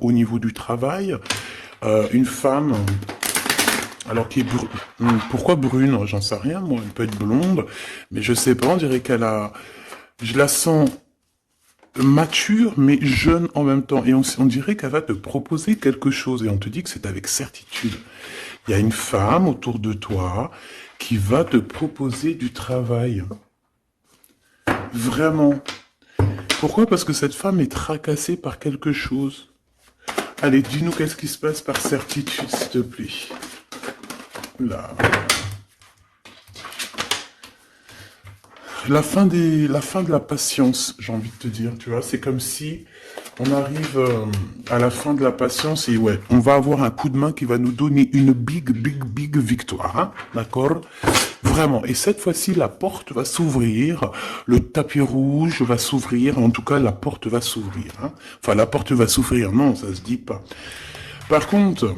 au niveau du travail. Une femme, alors qui est pourquoi brune, j'en sais rien, moi, elle peut être blonde, mais je sais pas, on dirait qu'elle a, je la sens mature mais jeune en même temps, et on dirait qu'elle va te proposer quelque chose, et on te dit que c'est avec certitude. Il y a une femme autour de toi qui va te proposer du travail. Vraiment. Pourquoi? Parce que cette femme est tracassée par quelque chose. Allez, dis-nous qu'est-ce qui se passe par certitude, s'il te plaît. Là. La fin de la patience, j'ai envie de te dire, tu vois, c'est comme si on arrive à la fin de la patience et ouais, on va avoir un coup de main qui va nous donner une big victoire, hein, d'accord? Vraiment. Et cette fois-ci, la porte va s'ouvrir, le tapis rouge va s'ouvrir, en tout cas, la porte va s'ouvrir, hein. Enfin, la porte va s'ouvrir, non, ça se dit pas. Par contre,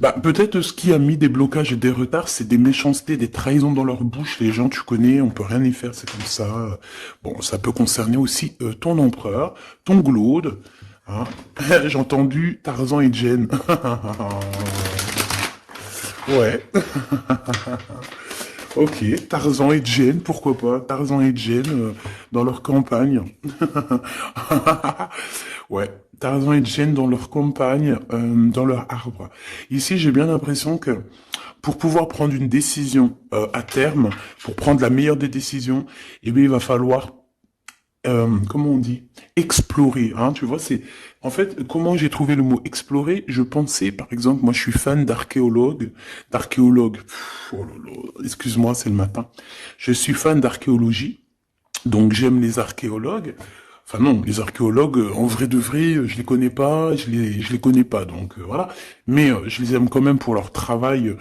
bah, peut-être ce qui a mis des blocages et des retards, c'est des méchancetés, des trahisons dans leur bouche. Les gens, tu connais, on peut rien y faire, c'est comme ça. Bon, ça peut concerner aussi ton empereur, ton glaude. Hein. J'ai entendu Tarzan et Jane. Ouais. Ok, Tarzan et Jane, pourquoi pas? Tarzan et Jane dans leur campagne. Ouais, Tarzan et Jane dans leur campagne, dans leur arbre. Ici, j'ai bien l'impression que pour pouvoir prendre une décision à terme, pour prendre la meilleure des décisions, eh bien, il va falloir comment on dit, explorer, hein, tu vois, c'est, en fait, comment j'ai trouvé le mot explorer, je pensais, par exemple, moi je suis fan d'archéologue, oh là là, excuse-moi, c'est le matin, je suis fan d'archéologie, donc j'aime les archéologues. Enfin non, les archéologues, en vrai de vrai, je les connais pas, je les connais pas, donc voilà. Mais je les aime quand même pour leur travail,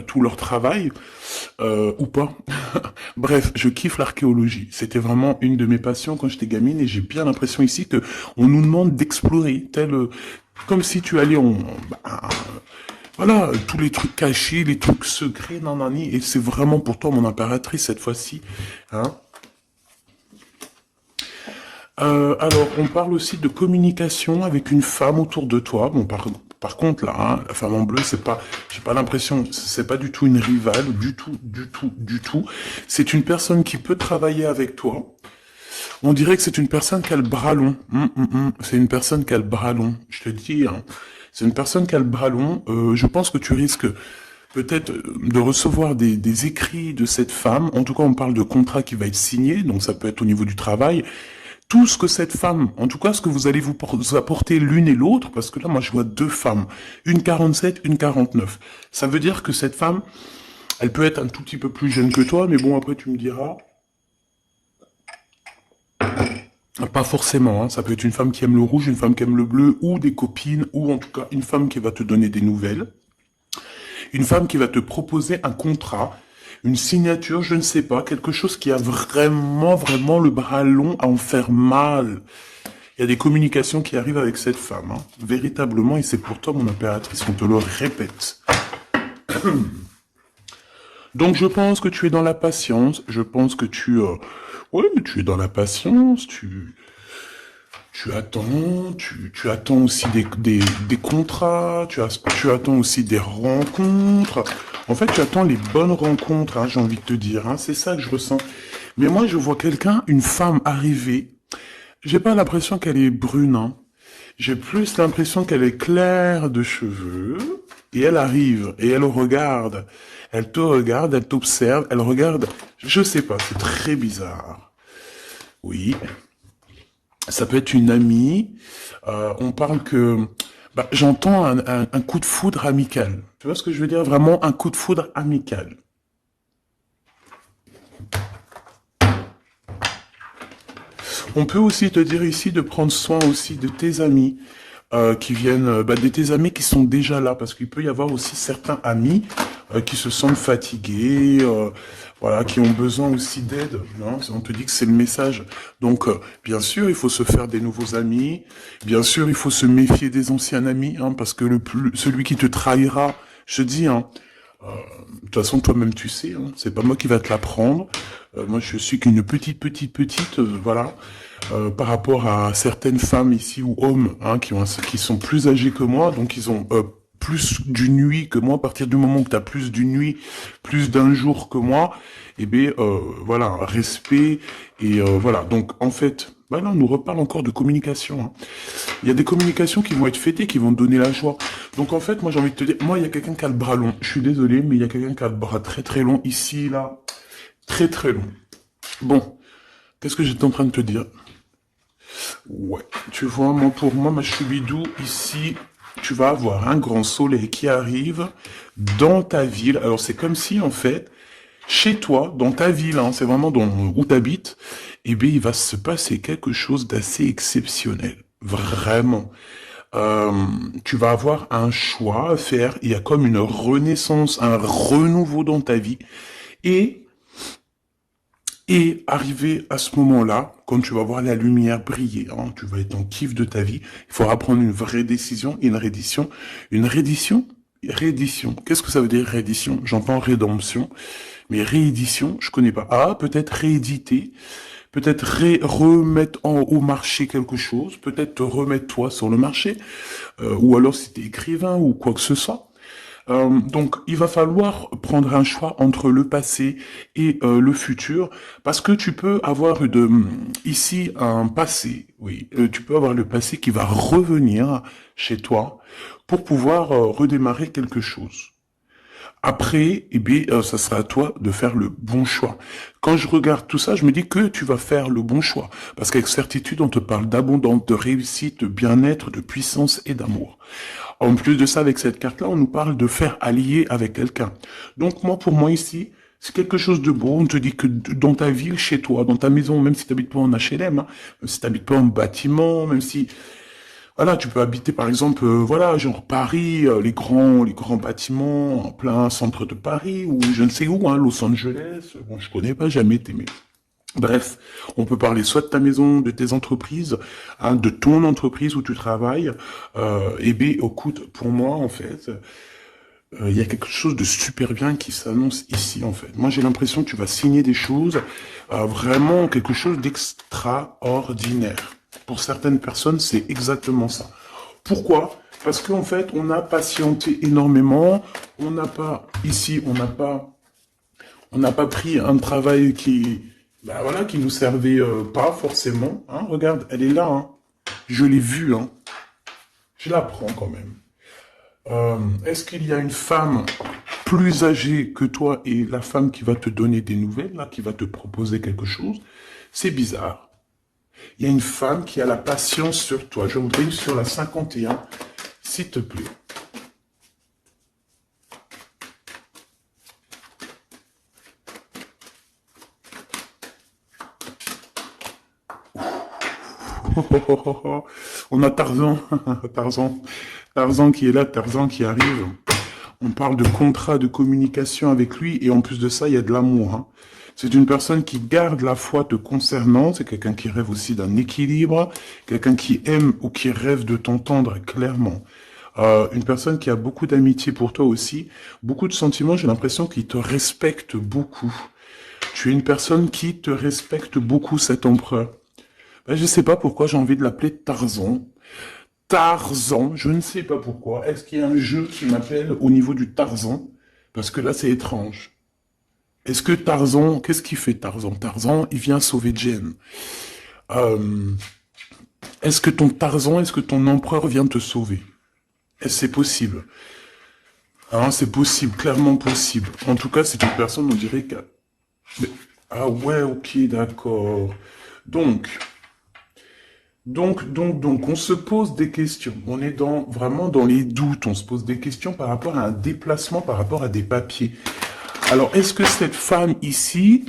tout leur travail, ou pas. Bref, je kiffe l'archéologie. C'était vraiment une de mes passions quand j'étais gamine, et j'ai bien l'impression ici que on nous demande d'explorer, tel, comme si tu allais bah, voilà, tous les trucs cachés, les trucs secrets, nanani, et c'est vraiment pour toi mon impératrice cette fois-ci, hein. Alors, on parle aussi de communication avec une femme autour de toi. Bon, par contre, là, hein, la femme en bleu, c'est pas, j'ai pas l'impression, c'est pas du tout une rivale, du tout. C'est une personne qui peut travailler avec toi. On dirait que c'est une personne qui a le bras long. C'est une personne qui a le bras long. Je te dis, hein, c'est une personne qui a le bras long. Je pense que tu risques peut-être de recevoir des écrits de cette femme. En tout cas, on parle de contrat qui va être signé, donc ça peut être au niveau du travail. Tout ce que cette femme, en tout cas ce que vous allez vous apporter l'une et l'autre, parce que là moi je vois deux femmes, une 47, une 49. Ça veut dire que cette femme, elle peut être un tout petit peu plus jeune que toi, mais bon après tu me diras, pas forcément, hein. Ça peut être une femme qui aime le rouge, une femme qui aime le bleu, ou des copines, ou en tout cas une femme qui va te donner des nouvelles, une femme qui va te proposer un contrat, une signature, je ne sais pas, quelque chose qui a vraiment le bras long à en faire mal. Il y a des communications qui arrivent avec cette femme, hein, véritablement, et c'est pour toi, mon impératrice, on te le répète. Donc je pense que tu es dans la patience, je pense que ouais, tu es dans la patience, tu attends, tu attends aussi des contrats, tu attends aussi des rencontres. En fait, tu attends les bonnes rencontres, hein, j'ai envie de te dire, hein, c'est ça que je ressens. Mais moi, je vois quelqu'un, une femme arriver. J'ai pas l'impression qu'elle est brune, hein. J'ai plus l'impression qu'elle est claire de cheveux, et elle arrive, et elle regarde. Elle te regarde, elle t'observe, elle regarde. Je sais pas, c'est très bizarre. Oui, ça peut être une amie. On parle que... Bah, j'entends un coup de foudre amical. Tu vois ce que je veux dire? Vraiment un coup de foudre amical. On peut aussi te dire ici de prendre soin aussi de tes amis qui viennent, bah, de tes amis qui sont déjà là, parce qu'il peut y avoir aussi certains amis qui se sentent fatigués, voilà, qui ont besoin aussi d'aide. Hein. On te dit que c'est le message. Donc, bien sûr, il faut se faire des nouveaux amis. Bien sûr, il faut se méfier des anciens amis, hein, parce que celui qui te trahira, je te dis, hein, de toute façon, toi-même, tu sais, hein, c'est pas moi qui va te l'apprendre. Moi, je suis qu'une petite, voilà. par rapport à certaines femmes ici ou hommes hein, qui sont plus âgés que moi, donc ils ont plus d'une nuit que moi. À partir du moment où tu as plus d'une nuit, plus d'un jour que moi, eh bien voilà, respect et voilà. Donc en fait, bah là on nous reparle encore de communication. Hein. Il y a des communications qui vont être fêtées, qui vont te donner la joie. Donc en fait, moi j'ai envie de te dire, moi il y a quelqu'un qui a le bras long. Je suis désolé, mais il y a quelqu'un qui a le bras très très long ici, là, très très long. Bon, qu'est-ce que j'étais en train de te dire? Ouais, tu vois, moi pour moi, ma choubidou, ici, tu vas avoir un grand soleil qui arrive dans ta ville. Alors c'est comme si en fait, chez toi, dans ta ville, hein, c'est vraiment où tu habites, eh bien il va se passer quelque chose d'assez exceptionnel. Vraiment. Euh, Tu vas avoir un choix à faire. Il y a comme une renaissance, un renouveau dans ta vie. Et arrivé à ce moment-là, quand tu vas voir la lumière briller, hein, tu vas être en kiff de ta vie, il faudra prendre une vraie décision, une reddition. Une reddition? Réédition. Qu'est-ce que ça veut dire réédition? J'entends rédemption, mais réédition, je connais pas. Ah, peut-être rééditer, peut-être remettre au marché quelque chose, peut-être te remettre toi sur le marché, ou alors si t'es écrivain ou quoi que ce soit. Donc, il va falloir prendre un choix entre le passé et le futur, parce que tu peux avoir ici un passé, oui, tu peux avoir le passé qui va revenir chez toi pour pouvoir redémarrer quelque chose. Après, eh bien, ça sera à toi de faire le bon choix. Quand je regarde tout ça, je me dis que tu vas faire le bon choix. Parce qu'avec certitude, on te parle d'abondance, de réussite, de bien-être, de puissance et d'amour. En plus de ça, avec cette carte-là, on nous parle de faire allier avec quelqu'un. Donc moi, pour moi ici, c'est quelque chose de beau. On te dit que dans ta ville, chez toi, dans ta maison, même si tu n'habites pas en HLM, hein, même si tu n'habites pas en bâtiment, même si voilà, tu peux habiter par exemple, voilà, genre Paris, les grands bâtiments en plein centre de Paris ou je ne sais où, hein, Los Angeles. Bon, je connais pas, jamais été, mais bref, on peut parler soit de ta maison, de tes entreprises, hein, de ton entreprise où tu travailles. Et bien, écoute, pour moi, en fait, il y a quelque chose de super bien qui s'annonce ici, en fait. Moi, j'ai l'impression que tu vas signer des choses, vraiment quelque chose d'extraordinaire. Pour certaines personnes, c'est exactement ça. Pourquoi? Parce qu'en fait, on a patienté énormément. On n'a pas, ici, on n'a pas pris un travail bah voilà, qui nous servait pas forcément. Hein. Regarde, elle est là. Hein. Je l'ai vue. Hein. Je la prends quand même. Est-ce qu'il y a une femme plus âgée que toi et la femme qui va te donner des nouvelles, là, qui va te proposer quelque chose? C'est bizarre. Il y a une femme qui a la patience sur toi. Je voudrais sur la 51, s'il te plaît. On a Tarzan, Tarzan, Tarzan qui est là, Tarzan qui arrive. On parle de contrat de communication avec lui et en plus de ça, il y a de l'amour. Hein. C'est une personne qui garde la foi te concernant, c'est quelqu'un qui rêve aussi d'un équilibre, quelqu'un qui aime ou qui rêve de t'entendre clairement. Une personne qui a beaucoup d'amitié pour toi aussi, beaucoup de sentiments, j'ai l'impression qu'il te respecte beaucoup. Tu es une personne qui te respecte beaucoup, cet empereur. Ben, je sais pas pourquoi j'ai envie de l'appeler Tarzan. Tarzan, je ne sais pas pourquoi. Est-ce qu'il y a un jeu qui m'appelle au niveau du Tarzan? Parce que là, c'est étrange. Est-ce que Tarzan, qu'est-ce qu'il fait Tarzan? Tarzan, il vient sauver Jen. Euh, est-ce que ton Tarzan, est-ce que ton empereur vient te sauver? Est-ce que c'est possible? Hein, c'est possible, clairement possible. En tout cas, c'est une personne, on dirait que... Mais- Ah ouais, ok, d'accord. Donc, on se pose des questions. On est vraiment dans les doutes. On se pose des questions par rapport à un déplacement, par rapport à des papiers. Alors, est-ce que cette femme ici,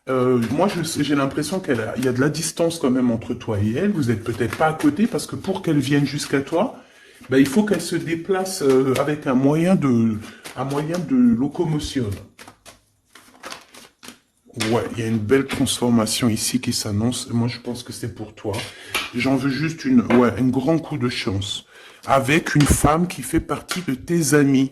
moi, j'ai l'impression il y a de la distance quand même entre toi et elle. Vous êtes peut-être pas à côté parce que pour qu'elle vienne jusqu'à toi, ben, il faut qu'elle se déplace avec un moyen de locomotion. Ouais, il y a une belle transformation ici qui s'annonce. Moi, je pense que c'est pour toi. J'en veux juste un grand coup de chance. Avec une femme qui fait partie de tes amis.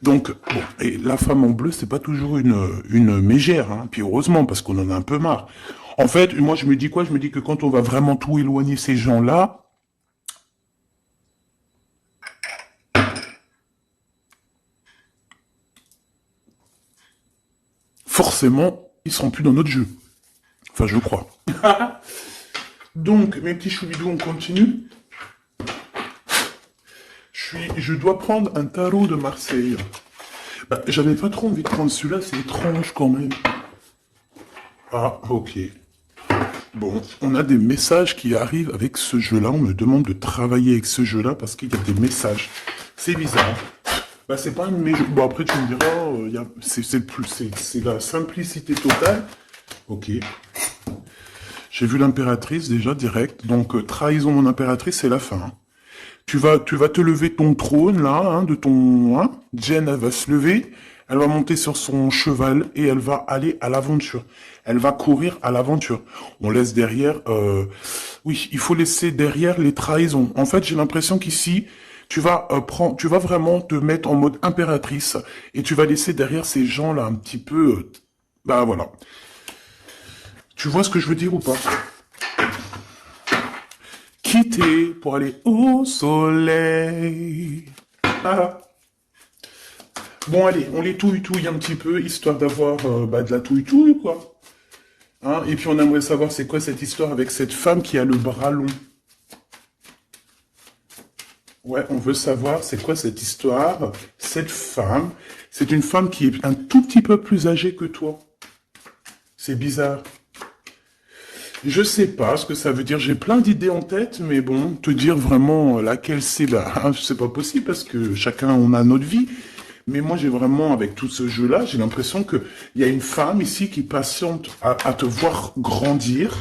Donc, bon, et la femme en bleu, c'est pas toujours une mégère, hein. Puis heureusement, parce qu'on en a un peu marre. En fait, moi, je me dis quoi? Je me dis que quand on va vraiment tout éloigner ces gens-là, forcément, ils seront plus dans notre jeu. Enfin, je crois. Donc, mes petits choubidous, on continue. Je dois prendre un tarot de Marseille. Bah, j'avais pas trop envie de prendre celui-là, c'est étrange quand même. Ah, ok. Bon, on a des messages qui arrivent avec ce jeu-là. On me demande de travailler avec ce jeu-là parce qu'il y a des messages. C'est bizarre. Bah, c'est pas un de mes jeux. Bon, après, tu me diras, c'est la simplicité totale. Ok. J'ai vu l'impératrice déjà direct. Donc, trahison mon impératrice, c'est la fin. Hein. Tu vas te lever de ton trône, là, hein, de ton... Hein. Jen, elle va se lever, elle va monter sur son cheval et elle va aller à l'aventure. Elle va courir à l'aventure. On laisse derrière... Oui, il faut laisser derrière les trahisons. En fait, j'ai l'impression qu'ici, tu vas vraiment te mettre en mode impératrice et tu vas laisser derrière ces gens-là un petit peu... bah voilà. Tu vois ce que je veux dire ou pas? Quitter pour aller au soleil. Ah. Bon, allez, on les touille-touille un petit peu, histoire d'avoir de la touille-touille, quoi. Hein, et puis on aimerait savoir c'est quoi cette histoire avec cette femme qui a le bras long. Ouais, on veut savoir c'est quoi cette histoire. Cette femme, c'est une femme qui est un tout petit peu plus âgée que toi. C'est bizarre. Je sais pas ce que ça veut dire. J'ai plein d'idées en tête, mais bon, te dire vraiment laquelle c'est, bah, c'est pas possible parce que chacun on a notre vie. Mais moi, j'ai vraiment, avec tout ce jeu-là, j'ai l'impression que il y a une femme ici qui patiente à te voir grandir,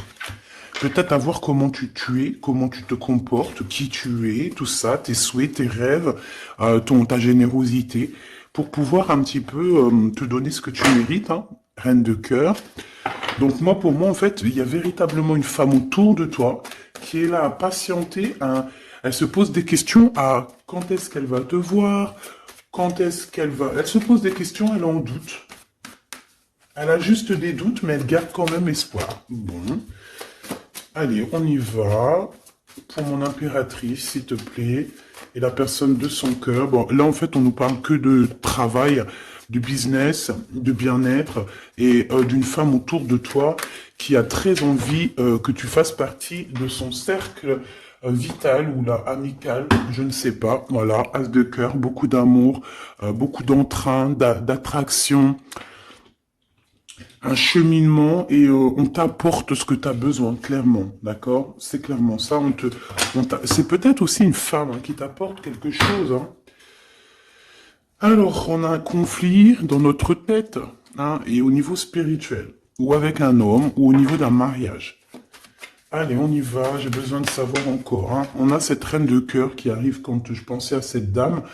peut-être à voir comment tu es, comment tu te comportes, qui tu es, tout ça, tes souhaits, tes rêves, ta générosité, pour pouvoir un petit peu te donner ce que tu mérites, hein, reine de cœur. Donc moi, pour moi, en fait, il y a véritablement une femme autour de toi qui est là à patienter. Elle se pose des questions à quand est-ce qu'elle va te voir, quand est-ce qu'elle va... Elle se pose des questions, elle en doute. Elle a juste des doutes, mais elle garde quand même espoir. Bon. Allez, on y va. Pour mon impératrice, s'il te plaît. Et la personne de son cœur. Bon, là, en fait, on nous parle que de travail, de business, de bien-être et d'une femme autour de toi qui a très envie que tu fasses partie de son cercle vital ou là amical, je ne sais pas. Voilà, as de cœur, beaucoup d'amour, beaucoup d'entrain, d'attraction, un cheminement et on t'apporte ce que tu as besoin, clairement, d'accord? C'est clairement ça. C'est peut-être aussi une femme hein, qui t'apporte quelque chose. Hein. Alors, on a un conflit dans notre tête hein, et au niveau spirituel, ou avec un homme, ou au niveau d'un mariage. Allez, on y va, j'ai besoin de savoir encore. Hein. On a cette reine de cœur qui arrive quand je pensais à cette dame.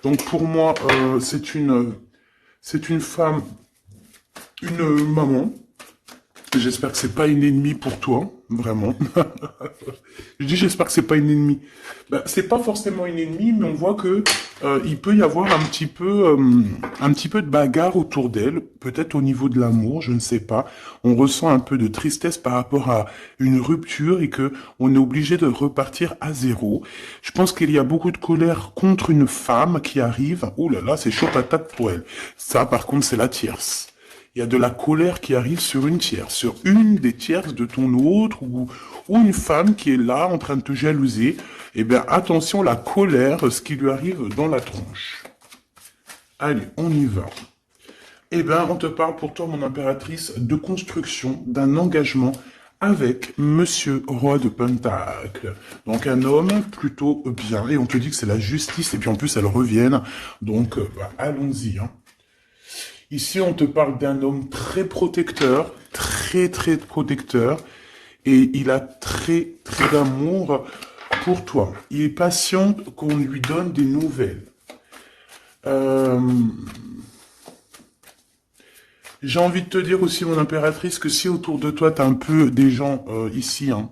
Donc pour moi, c'est une femme, une maman. J'espère que c'est pas une ennemie pour toi, vraiment. Je dis j'espère que c'est pas une ennemie. Ben, c'est pas forcément une ennemie, mais on voit que il peut y avoir un petit peu de bagarre autour d'elle, peut-être au niveau de l'amour, je ne sais pas. On ressent un peu de tristesse par rapport à une rupture et que on est obligé de repartir à zéro. Je pense qu'il y a beaucoup de colère contre une femme qui arrive. Ouh là là, c'est chaud patate pour elle. Ça, par contre, c'est la tierce. Il y a de la colère qui arrive sur une tierce, sur une des tierces de ton autre, ou une femme qui est là en train de te jalouser. Eh bien, attention, la colère, ce qui lui arrive dans la tronche. Allez, on y va. Eh bien, on te parle pour toi, mon impératrice, de construction, d'un engagement avec Monsieur Roi de Pentacle. Donc un homme plutôt bien, et on te dit que c'est la justice, et puis en plus elle revienne. Donc, allons-y, hein. Ici, on te parle d'un homme très protecteur, très très protecteur, et il a très très d'amour pour toi. Il est patient qu'on lui donne des nouvelles. J'ai envie de te dire aussi, mon impératrice, que si autour de toi, tu as un peu des gens ici, hein,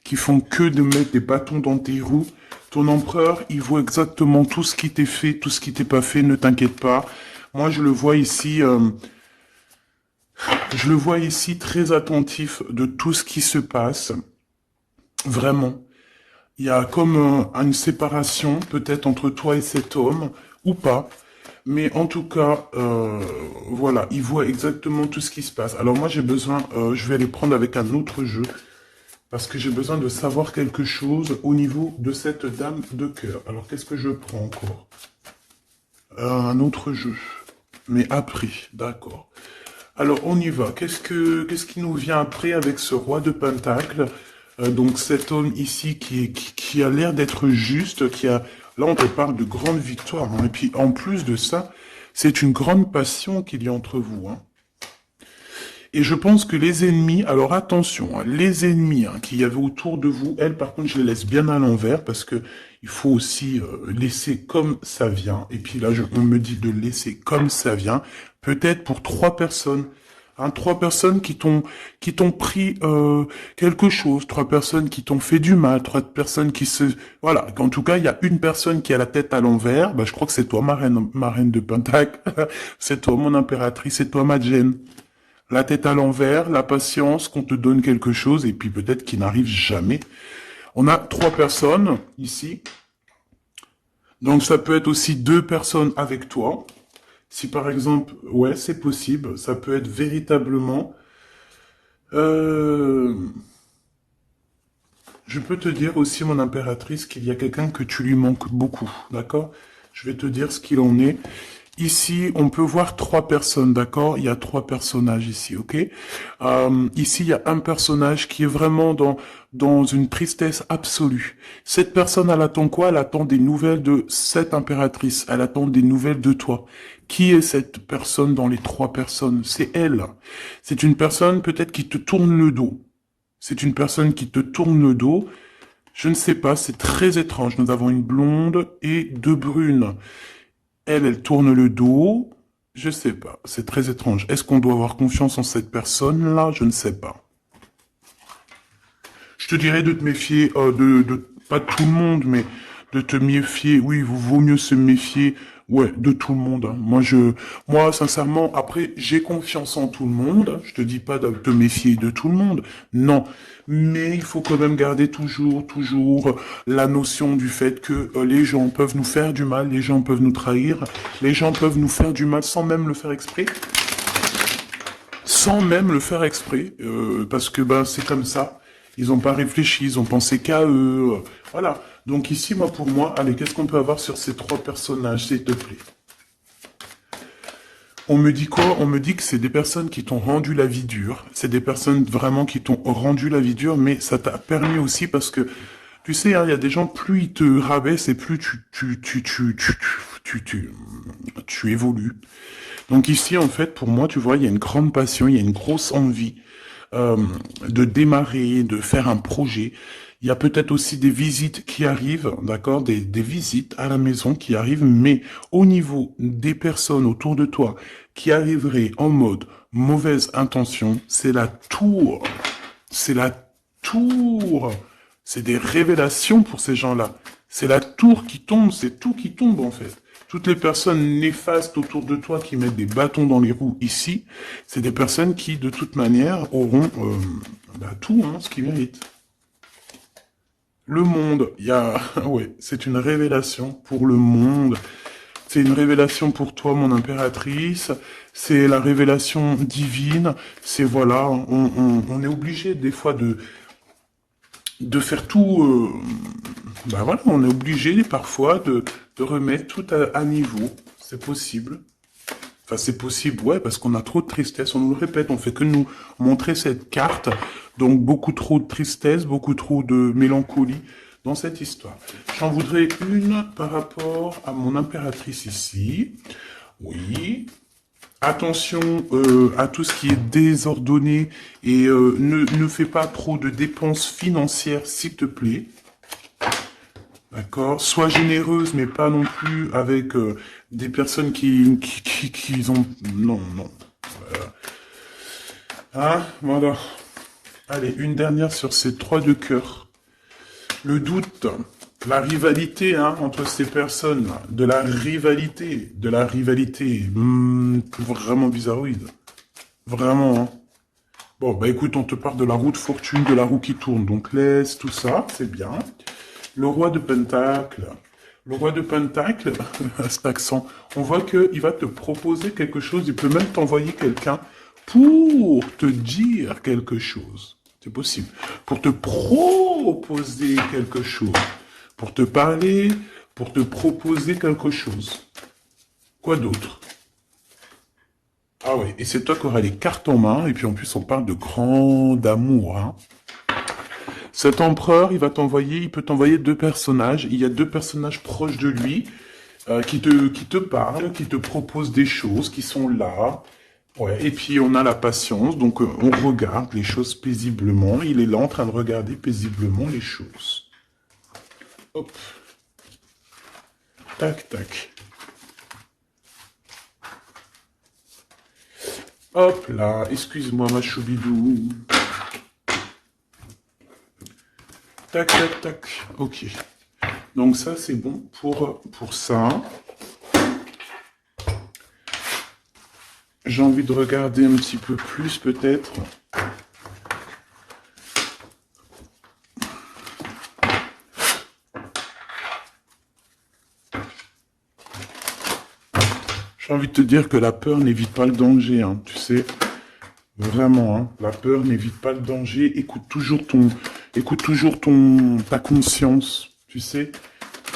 qui font que de mettre des bâtons dans tes roues, ton empereur, il voit exactement tout ce qui t'est fait, tout ce qui t'est pas fait, ne t'inquiète pas. Moi, je le vois ici, Je le vois ici très attentif de tout ce qui se passe. Vraiment. Il y a comme une séparation, peut-être entre toi et cet homme, ou pas. Mais en tout cas, voilà, il voit exactement tout ce qui se passe. Alors moi, j'ai besoin, je vais aller prendre avec un autre jeu, parce que j'ai besoin de savoir quelque chose au niveau de cette dame de cœur. Alors, qu'est-ce que je prends encore? Un autre jeu. Mais après, d'accord. Alors, on y va. Qu'est-ce qui nous vient après avec ce roi de Pentacle? Donc, cet homme ici qui a l'air d'être juste, là, on te parle de grande victoire, hein. Et puis, en plus de ça, c'est une grande passion qu'il y a entre vous, hein. Et je pense que les ennemis, alors attention, hein, les ennemis qu'il y avait autour de vous, elles, par contre, je les laisse bien à l'envers parce que il faut aussi laisser comme ça vient. Et puis là, on me dit de laisser comme ça vient. Peut-être pour 3 personnes. Hein, 3 personnes qui t'ont pris quelque chose, 3 personnes qui t'ont fait du mal, 3 personnes qui se... Voilà, en tout cas, il y a une personne qui a la tête à l'envers. Bah, je crois que c'est toi, ma reine de Pentacle. C'est toi, mon impératrice. C'est toi, ma Jen. La tête à l'envers, la patience, qu'on te donne quelque chose, et puis peut-être qu'il n'arrive jamais. On a 3 personnes ici. Donc ça peut être aussi 2 personnes avec toi. Si par exemple, ouais, c'est possible, ça peut être véritablement... Je peux te dire aussi, mon impératrice, qu'il y a quelqu'un que tu lui manques beaucoup, d'accord? Je vais te dire ce qu'il en est. Ici, on peut voir 3 personnes, d'accord? Il y a 3 personnages ici, ok? Ici, il y a un personnage qui est vraiment dans une tristesse absolue. Cette personne, elle attend quoi? Elle attend des nouvelles de cette impératrice. Elle attend des nouvelles de toi. Qui est cette personne dans les 3 personnes? C'est elle. C'est une personne peut-être qui te tourne le dos. C'est une personne qui te tourne le dos. Je ne sais pas, c'est très étrange. Nous avons une blonde et 2 brunes. Elle tourne le dos. Je sais pas. C'est très étrange. Est-ce qu'on doit avoir confiance en cette personne-là? Je ne sais pas. Je te dirais de te méfier pas de tout le monde, mais de te méfier. Oui, il vaut mieux se méfier, ouais, de tout le monde, hein. Moi, sincèrement, après, j'ai confiance en tout le monde. Je te dis pas de te méfier de tout le monde. Non. Mais il faut quand même garder toujours la notion du fait que les gens peuvent nous faire du mal, les gens peuvent nous trahir, les gens peuvent nous faire du mal sans même le faire exprès. Sans même le faire exprès, parce que ben c'est comme ça. Ils n'ont pas réfléchi, ils ont pensé qu'à eux. Voilà. Donc ici, pour moi, allez, qu'est-ce qu'on peut avoir sur ces 3 personnages, s'il te plaît? On me dit quoi? On me dit que c'est des personnes qui t'ont rendu la vie dure. C'est des personnes vraiment qui t'ont rendu la vie dure, mais ça t'a permis aussi parce que, tu sais, hein, il y a des gens, plus ils te rabaissent et plus tu évolues. Donc ici, en fait, pour moi, tu vois, il y a une grande passion, il y a une grosse envie de démarrer, de faire un projet. Il y a peut-être aussi des visites qui arrivent, d'accord, des visites à la maison qui arrivent, mais au niveau des personnes autour de toi qui arriveraient en mode mauvaise intention, c'est la tour. C'est la tour. C'est des révélations pour ces gens-là. C'est la tour qui tombe, c'est tout qui tombe en fait. Toutes les personnes néfastes autour de toi qui mettent des bâtons dans les roues ici, c'est des personnes qui, de toute manière, auront tout, hein, ce qu'ils méritent. Le monde, ouais, c'est une révélation pour le monde. C'est une révélation pour toi, mon impératrice. C'est la révélation divine. C'est voilà, on est obligé des fois de faire tout. Voilà, on est obligé parfois de remettre tout à niveau. C'est possible. Enfin, c'est possible, ouais, parce qu'on a trop de tristesse. On nous le répète, on fait que nous montrer cette carte. Donc, beaucoup trop de tristesse, beaucoup trop de mélancolie dans cette histoire. J'en voudrais une par rapport à mon impératrice ici. Oui. Attention à tout ce qui est désordonné et ne fais pas trop de dépenses financières, s'il te plaît. D'accord. Sois généreuse, mais pas non plus avec des personnes qui ont... Non. Hein, voilà. Allez, une dernière sur ces 3 de cœur. Le doute, la rivalité entre ces personnes, de la rivalité, vraiment bizarroïde. Vraiment, hein. Bon, bah écoute, on te parle de la roue de fortune, de la roue qui tourne. Donc laisse tout ça, c'est bien. Le roi de Pentacle. Le roi de Pentacle, cet accent, on voit qu'il va te proposer quelque chose. Il peut même t'envoyer quelqu'un pour te dire quelque chose. C'est possible. Pour te proposer quelque chose. Pour te parler, pour te proposer quelque chose. Quoi d'autre? Ah oui, et c'est toi qui auras les cartes en main, et puis en plus on parle de grand amour. Hein. Cet empereur, il peut t'envoyer deux personnages. Il y a deux personnages proches de lui qui te parlent, qui te proposent des choses, qui sont là. Ouais. Et puis on a la patience, donc on regarde les choses paisiblement. Il est là en train de regarder paisiblement les choses. Hop. Tac, tac. Hop là, excuse-moi ma choubidou. Tac, tac, tac. Ok. Donc ça, c'est bon pour ça. J'ai envie de regarder un petit peu plus, peut-être. J'ai envie de te dire que la peur n'évite pas le danger, hein, tu sais. Vraiment, hein, la peur n'évite pas le danger. Écoute toujours ta conscience, tu sais.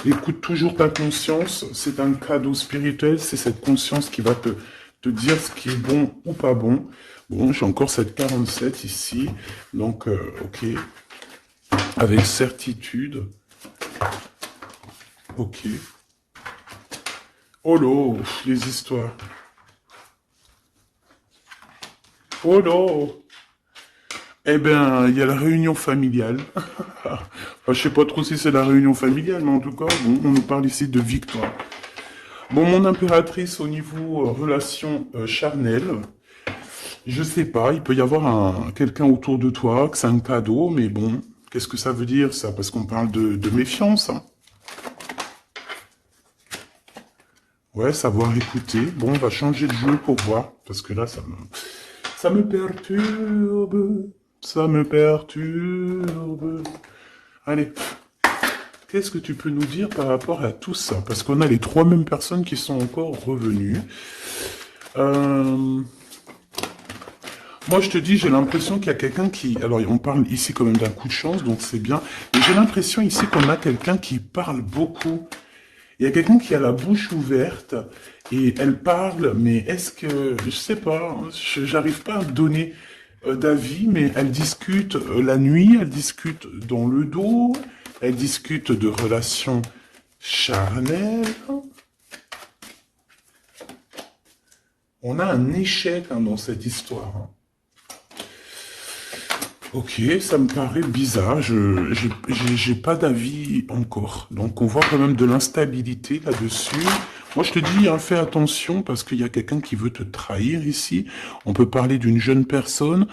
Écoute toujours ta conscience. C'est un cadeau spirituel. C'est cette conscience qui va te dire ce qui est bon ou pas bon. Bon, j'ai encore cette 47 ici. Donc, ok. Avec certitude. Ok. Oh là, les histoires. Oh là. Eh bien, il y a la réunion familiale. Enfin, je sais pas trop si c'est la réunion familiale, mais en tout cas, bon, on nous parle ici de victoire. Bon, mon impératrice, au niveau relation charnelle, je sais pas, il peut y avoir quelqu'un autour de toi, que c'est un cadeau, mais bon, qu'est-ce que ça veut dire, ça? Parce qu'on parle de méfiance, hein. Ouais, savoir écouter. Bon, on va changer de jeu pour voir, parce que là, ça me perturbe. Ça me perturbe. Allez, qu'est-ce que tu peux nous dire par rapport à tout ça? Parce qu'on a les trois mêmes personnes qui sont encore revenues. Moi, je te dis, j'ai l'impression qu'il y a quelqu'un qui... Alors, on parle ici quand même d'un coup de chance, donc c'est bien. Mais j'ai l'impression ici qu'on a quelqu'un qui parle beaucoup. Il y a quelqu'un qui a la bouche ouverte et elle parle, mais est-ce que... Je sais pas, j'arrive pas à me donner d'avis, mais elle discute la nuit, elle discute dans le dos, elle discute de relations charnelles. On a un échec hein, dans cette histoire. Hein. Ok, ça me paraît bizarre, j'ai pas d'avis encore. Donc on voit quand même de l'instabilité là-dessus. Moi je te dis, hein, fais attention parce qu'il y a quelqu'un qui veut te trahir ici. On peut parler d'une jeune personne,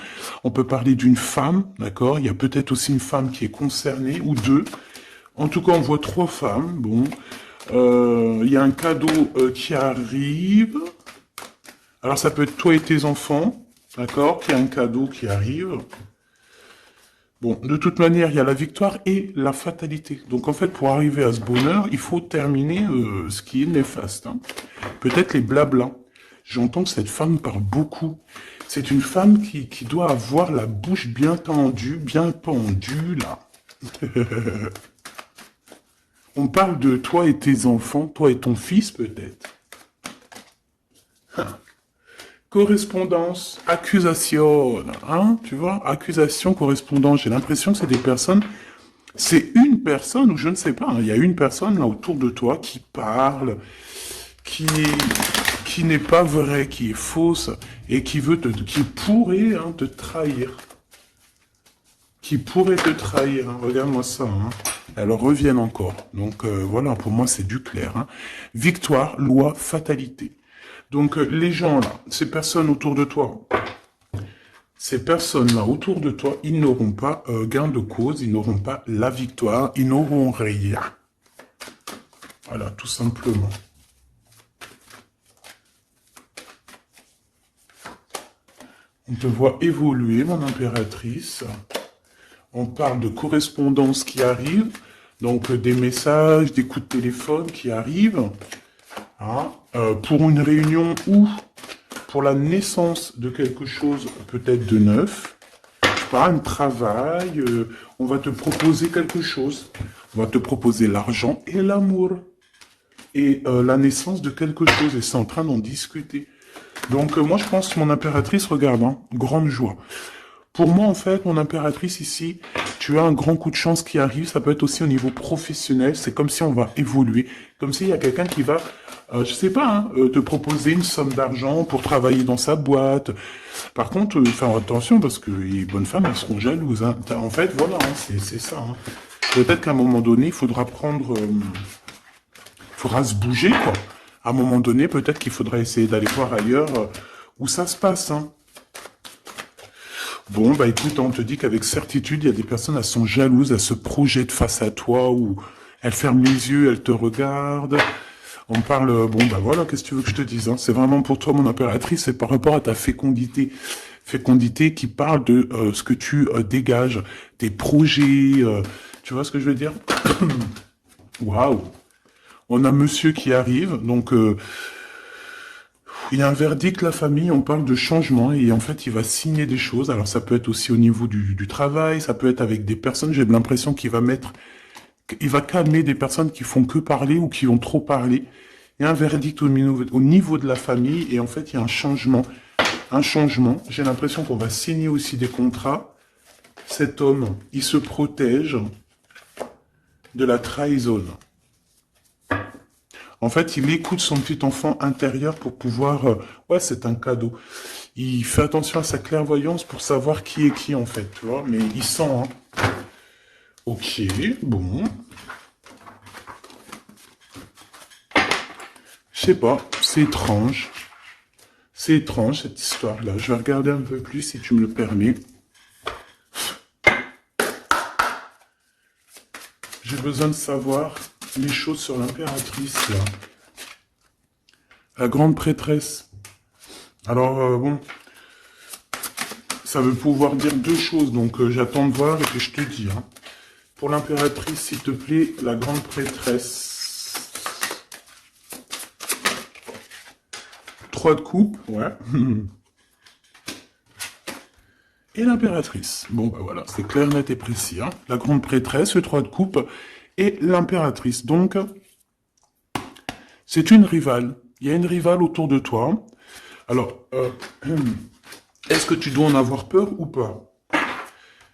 on peut parler d'une femme, d'accord? Il y a peut-être aussi une femme qui est concernée, ou deux. En tout cas, on voit trois femmes, bon. Il y a un cadeau qui arrive. Alors ça peut être toi et tes enfants, d'accord? Qu'il y a un cadeau qui arrive. Bon, de toute manière, il y a la victoire et la fatalité. Donc en fait, pour arriver à ce bonheur, il faut terminer ce qui est néfaste. Hein. Peut-être les blablas. J'entends que cette femme parle beaucoup. C'est une femme qui doit avoir la bouche bien tendue, bien pendue, là. On parle de toi et tes enfants, toi et ton fils peut-être. Correspondance, accusation, hein, tu vois, accusation, correspondance. J'ai l'impression que c'est des personnes, c'est une personne, ou je ne sais pas, hein, il y a une personne là autour de toi qui parle, qui, qui n'est pas vraie, qui est fausse, et qui pourrait hein, te trahir. Qui pourrait te trahir, hein, regarde-moi ça, hein. Elles reviennent encore. Donc voilà, pour moi c'est du clair. Hein. Victoire, loi, fatalité. Donc les gens là, ces personnes autour de toi, ils n'auront pas gain de cause, ils n'auront pas la victoire, ils n'auront rien. Voilà, tout simplement. On te voit évoluer, mon impératrice. On parle de correspondance qui arrive. Donc, des messages, des coups de téléphone qui arrivent. Hein, pour une réunion ou pour la naissance de quelque chose peut-être de neuf. Pas un travail. On va te proposer quelque chose. On va te proposer l'argent et l'amour. Et la naissance de quelque chose. Et c'est en train d'en discuter. Donc, moi, je pense, mon impératrice, regarde, hein, grande joie. Pour moi, en fait, mon impératrice ici, tu as un grand coup de chance qui arrive. Ça peut être aussi au niveau professionnel. C'est comme si on va évoluer. Comme s'il y a quelqu'un qui va, je sais pas, hein, te proposer une somme d'argent pour travailler dans sa boîte. Par contre, faire attention parce que les bonnes femmes, elles seront jalouses. Hein. En fait, voilà, hein, c'est ça. Hein. Peut-être qu'à un moment donné, il faudra prendre... faudra se bouger, quoi. À un moment donné, peut-être qu'il faudra essayer d'aller voir ailleurs où ça se passe. Hein. Bon, bah écoute, on te dit qu'avec certitude, il y a des personnes, elles sont jalouses, elles se projettent face à toi, ou elles ferment les yeux, elles te regardent. On parle, bon, bah voilà, qu'est-ce que tu veux que je te dise, hein. C'est vraiment pour toi, mon impératrice, c'est par rapport à ta fécondité. Fécondité qui parle de ce que tu dégages, tes projets, tu vois ce que je veux dire? Waouh! On a monsieur qui arrive, donc il y a un verdict, la famille, on parle de changement, et en fait, il va signer des choses. Alors, ça peut être aussi au niveau du travail, ça peut être avec des personnes, j'ai l'impression qu'il va il va calmer des personnes qui font que parler ou qui ont trop parlé. Il y a un verdict au niveau de la famille, et en fait, il y a un changement. Un changement. J'ai l'impression qu'on va signer aussi des contrats. Cet homme, il se protège de la trahison. En fait, il écoute son petit enfant intérieur pour pouvoir... ouais, c'est un cadeau. Il fait attention à sa clairvoyance pour savoir qui est qui, en fait, tu vois. Mais il sent, hein. Ok, bon. Je sais pas, c'est étrange. C'est étrange, cette histoire-là. Je vais regarder un peu plus, si tu me le permets. J'ai besoin de savoir les choses sur l'impératrice, là. La grande prêtresse. Alors, bon, ça veut pouvoir dire deux choses, donc j'attends de voir et puis je te dis. Hein. Pour l'impératrice, s'il te plaît, la grande prêtresse. 3 de coupe, ouais. Et l'impératrice. Bon, bah voilà, c'est clair, net et précis. Hein. La grande prêtresse, le 3 de coupe, et l'impératrice. Donc, c'est une rivale. Il y a une rivale autour de toi. Alors, est-ce que tu dois en avoir peur ou pas?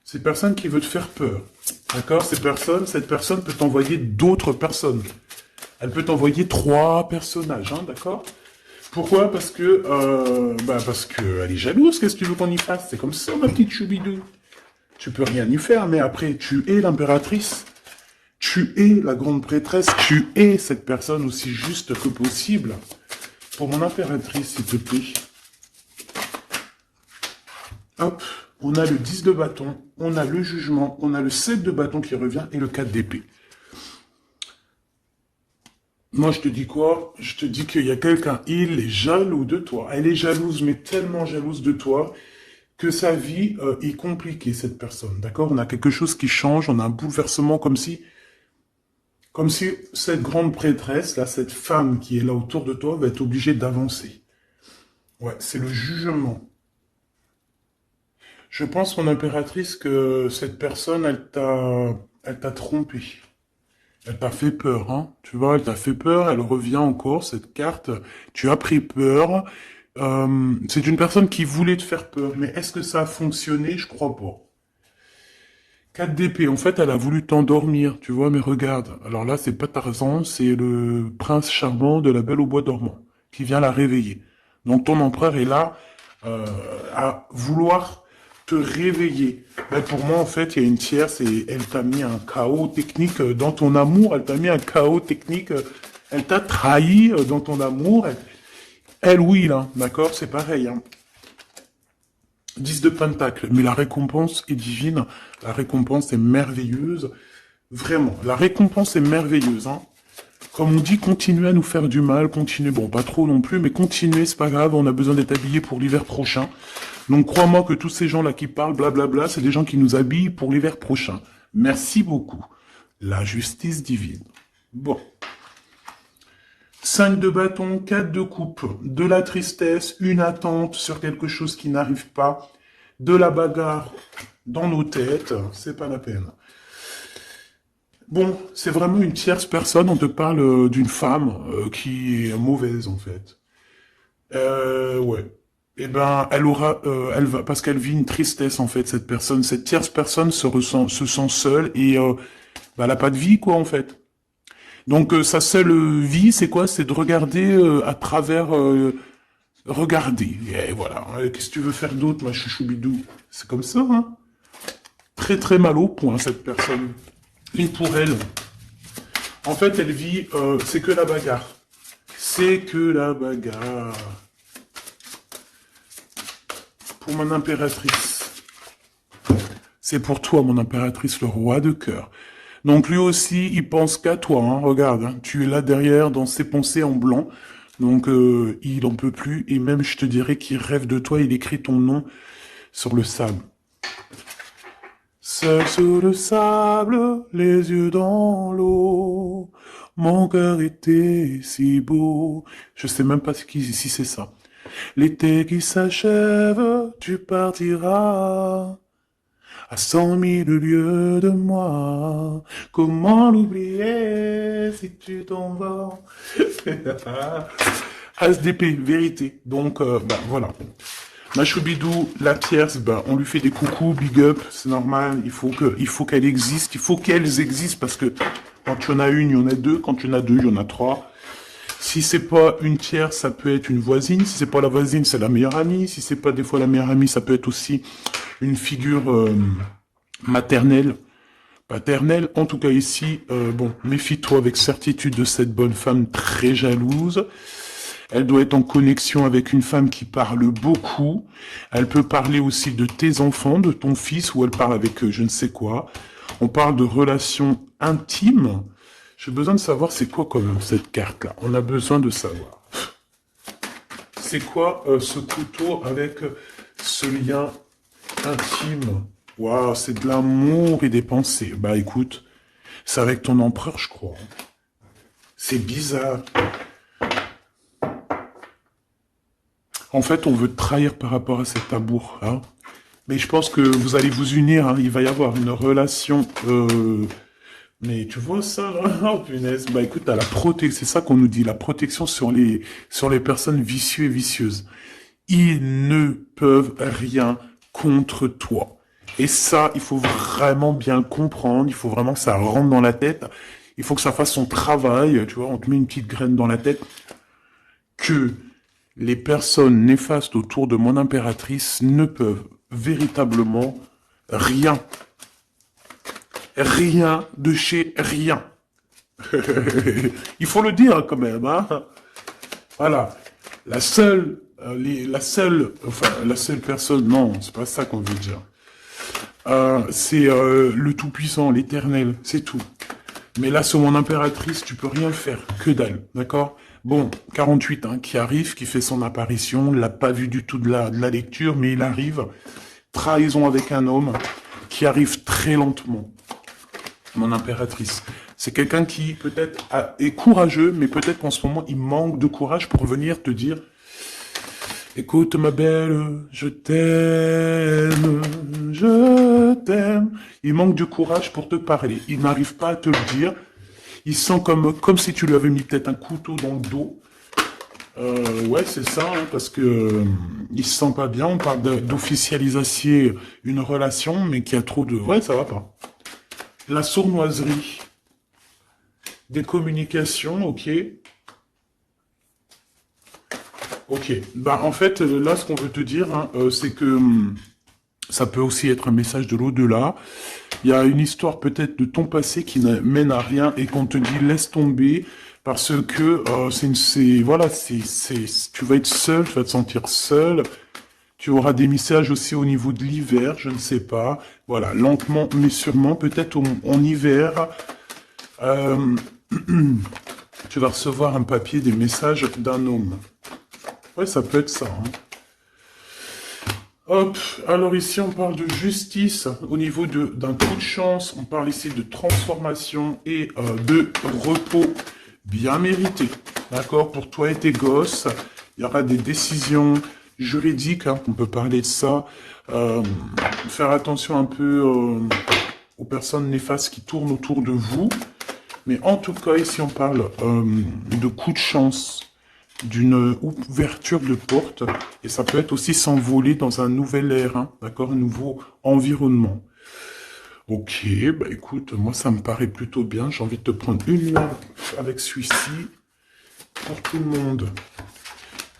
C'est personne qui veut te faire peur. D'accord? Cette personne peut t'envoyer d'autres personnes. Elle peut t'envoyer 3 personnages, hein, d'accord? Pourquoi? Parce que elle est jalouse. Qu'est-ce que tu veux qu'on y fasse? C'est comme ça, ma petite choubidou. Tu peux rien y faire, mais après, tu es l'impératrice. Tu es la grande prêtresse. Tu es cette personne aussi juste que possible. Pour mon impératrice, s'il te plaît. Hop, on a le 10 de bâton, on a le jugement, on a le 7 de bâton qui revient et le 4 d'épée. Moi, je te dis quoi? Je te dis qu'il y a quelqu'un, il est jaloux de toi. Elle est jalouse, mais tellement jalouse de toi que sa vie est compliquée, cette personne. D'accord? On a quelque chose qui change, on a un bouleversement comme si cette grande prêtresse, là, cette femme qui est là autour de toi, va être obligée d'avancer. Ouais, c'est le jugement. Je pense, mon impératrice, que cette personne, elle t'a trompé. Elle t'a fait peur, hein. Tu vois, elle t'a fait peur, elle revient encore, cette carte. Tu as pris peur. C'est une personne qui voulait te faire peur. Mais est-ce que ça a fonctionné? Je crois pas. 4 d'épée, en fait, elle a voulu t'endormir, tu vois, mais regarde. Alors là, c'est pas Tarzan, c'est le prince charmant de la Belle au bois dormant, qui vient la réveiller. Donc ton empereur est là à vouloir te réveiller. Ben, pour moi, en fait, il y a une tierce et elle t'a mis un chaos technique dans ton amour, elle t'a mis un chaos technique, elle t'a trahi dans ton amour. Elle oui, là, d'accord, c'est pareil, hein. 10 de pentacle, mais la récompense est divine, la récompense est merveilleuse, vraiment, la récompense est merveilleuse, hein. Comme on dit, continuez à nous faire du mal, continuez, bon, pas trop non plus, mais continuez, c'est pas grave, on a besoin d'être habillés pour l'hiver prochain. Donc crois-moi que tous ces gens-là qui parlent blablabla, c'est des gens qui nous habillent pour l'hiver prochain. Merci beaucoup. La justice divine. Bon. 5 de bâton, 4 de coupe, de la tristesse, une attente sur quelque chose qui n'arrive pas, de la bagarre dans nos têtes, c'est pas la peine. Bon, c'est vraiment une tierce personne, on te parle d'une femme qui est mauvaise en fait. Ouais. Eh ben, elle va, parce qu'elle vit une tristesse en fait, cette personne, cette tierce personne se sent seule et bah, elle a pas de vie quoi en fait. Donc sa seule vie, c'est quoi? C'est de regarder à travers, regarder. Et voilà. Qu'est-ce que tu veux faire d'autre, ma chouchoubidou? C'est comme ça, hein. Très très mal au point cette personne. Et pour elle, en fait, elle vit, c'est que la bagarre. C'est que la bagarre. Pour mon impératrice. C'est pour toi, mon impératrice, le roi de cœur. Donc lui aussi, il pense qu'à toi, hein, regarde, hein, tu es là derrière dans ses pensées en blanc, donc il en peut plus, et même je te dirais qu'il rêve de toi, il écrit ton nom sur le sable. Seul sur le sable, les yeux dans l'eau, mon cœur était si beau. Je sais même pas si c'est ça. L'été qui s'achève, tu partiras. À 100 000 lieues de moi, comment l'oublier si tu t'en vas? SDP, vérité. Donc, bah, voilà. Machoubidou, la tierce, bah, on lui fait des coucous, big up, c'est normal, il faut qu'elle existe, il faut qu'elles existent, parce que quand tu en as une, il y en a deux, quand tu en as deux, il y en a trois. Si c'est pas une tierce, ça peut être une voisine, si c'est pas la voisine, c'est la meilleure amie, si c'est pas des fois la meilleure amie, ça peut être aussi une figure maternelle, paternelle. En tout cas ici, bon, méfie-toi avec certitude de cette bonne femme très jalouse. Elle doit être en connexion avec une femme qui parle beaucoup. Elle peut parler aussi de tes enfants, de ton fils, ou elle parle avec je ne sais quoi. On parle de relations intimes. J'ai besoin de savoir c'est quoi quand même cette carte-là. On a besoin de savoir. C'est quoi ce couteau avec ce lien intime? Waouh, c'est de l'amour et des pensées. Bah écoute, c'est avec ton empereur, je crois. C'est bizarre. En fait, on veut te trahir par rapport à cet amour. Hein. Mais je pense que vous allez vous unir. Hein. Il va y avoir une relation... Mais tu vois ça, là? Oh, punaise. Bah écoute, t'as la protection. C'est ça qu'on nous dit. La protection sur les personnes vicieuses et vicieuses. Ils ne peuvent rien contre toi. Et ça, il faut vraiment bien le comprendre. Il faut vraiment que ça rentre dans la tête. Il faut que ça fasse son travail. Tu vois, on te met une petite graine dans la tête. Que les personnes néfastes autour de mon impératrice ne peuvent véritablement rien. Rien de chez rien. Il faut le dire quand même. Hein. Voilà. La seule personne, non, c'est pas ça qu'on veut dire. C'est le Tout-Puissant, l'Éternel, c'est tout. Mais là, sur mon impératrice, tu peux rien faire, que dalle, d'accord? Bon, 48, hein, qui arrive, qui fait son apparition, on l'a pas vu du tout de la lecture, mais il arrive. Trahison avec un homme qui arrive très lentement. Mon impératrice. C'est quelqu'un qui peut-être est courageux, mais peut-être qu'en ce moment, il manque de courage pour venir te dire « Écoute ma belle, je t'aime, je t'aime. » Il manque de courage pour te parler. Il n'arrive pas à te le dire. Il sent comme si tu lui avais mis peut-être un couteau dans le dos. Ouais, c'est ça, hein, parce que il se sent pas bien. On parle d'officialiser une relation, mais qui a trop de... Ouais, ça va pas. La sournoiserie. Des communications, ok. Ok. Bah, en fait, là, ce qu'on veut te dire, hein, c'est que ça peut aussi être un message de l'au-delà. Il y a une histoire peut-être de ton passé qui ne mène à rien et qu'on te dit laisse tomber parce que tu vas être seul, tu vas te sentir seul. Tu auras des messages aussi au niveau de l'hiver, je ne sais pas. Voilà, lentement mais sûrement, peut-être en hiver, tu vas recevoir un papier, des messages d'un homme. Ouais, ça peut être ça. Hein. Hop, alors ici on parle de justice au niveau d'un coup de chance, on parle ici de transformation et de repos bien mérité. D'accord, pour toi et tes gosses, il y aura des décisions juridiques, hein, on peut parler de ça. Faire attention un peu aux personnes néfastes qui tournent autour de vous. Mais en tout cas, ici on parle de coup de chance, d'une ouverture de porte, et ça peut être aussi s'envoler dans un nouvel air, hein, d'accord, un nouveau environnement. Ok, bah écoute, moi ça me paraît plutôt bien, j'ai envie de te prendre une là avec celui-ci, pour tout le monde.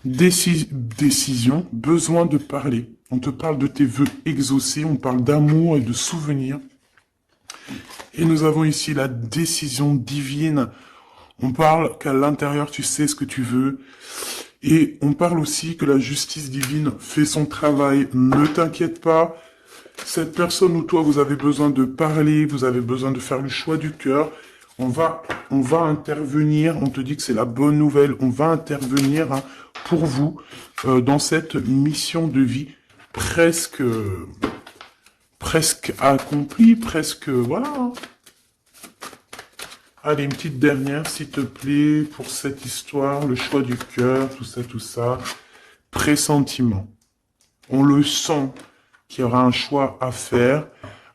Décision, besoin de parler. On te parle de tes vœux exaucés, on parle d'amour et de souvenirs. Et nous avons ici la décision divine. On parle qu'à l'intérieur, tu sais ce que tu veux. Et on parle aussi que la justice divine fait son travail. Ne t'inquiète pas. Cette personne ou toi, vous avez besoin de parler, vous avez besoin de faire le choix du cœur. On va intervenir. On te dit que c'est la bonne nouvelle. On va intervenir, hein, pour vous dans cette mission de vie presque accomplie, presque voilà, hein. Allez, une petite dernière, s'il te plaît, pour cette histoire, le choix du cœur, tout ça, tout ça. Pressentiment. On le sent qu'il y aura un choix à faire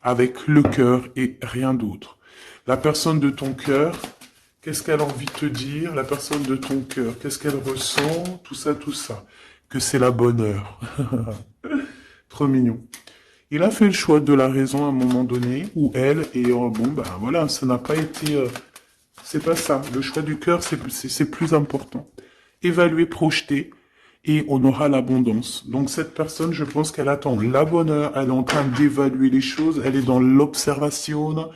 avec le cœur et rien d'autre. La personne de ton cœur, qu'est-ce qu'elle a envie de te dire? La personne de ton cœur, qu'est-ce qu'elle ressent? Tout ça, tout ça. Que c'est la bonne heure. Trop mignon. Il a fait le choix de la raison à un moment donné, ou elle, et bon, ben voilà, ça n'a pas été... c'est pas ça. Le choix du cœur, c'est plus important. Évaluer, projeter, et on aura l'abondance. Donc cette personne, je pense qu'elle attend la bonne heure, elle est en train d'évaluer les choses, elle est dans l'observation,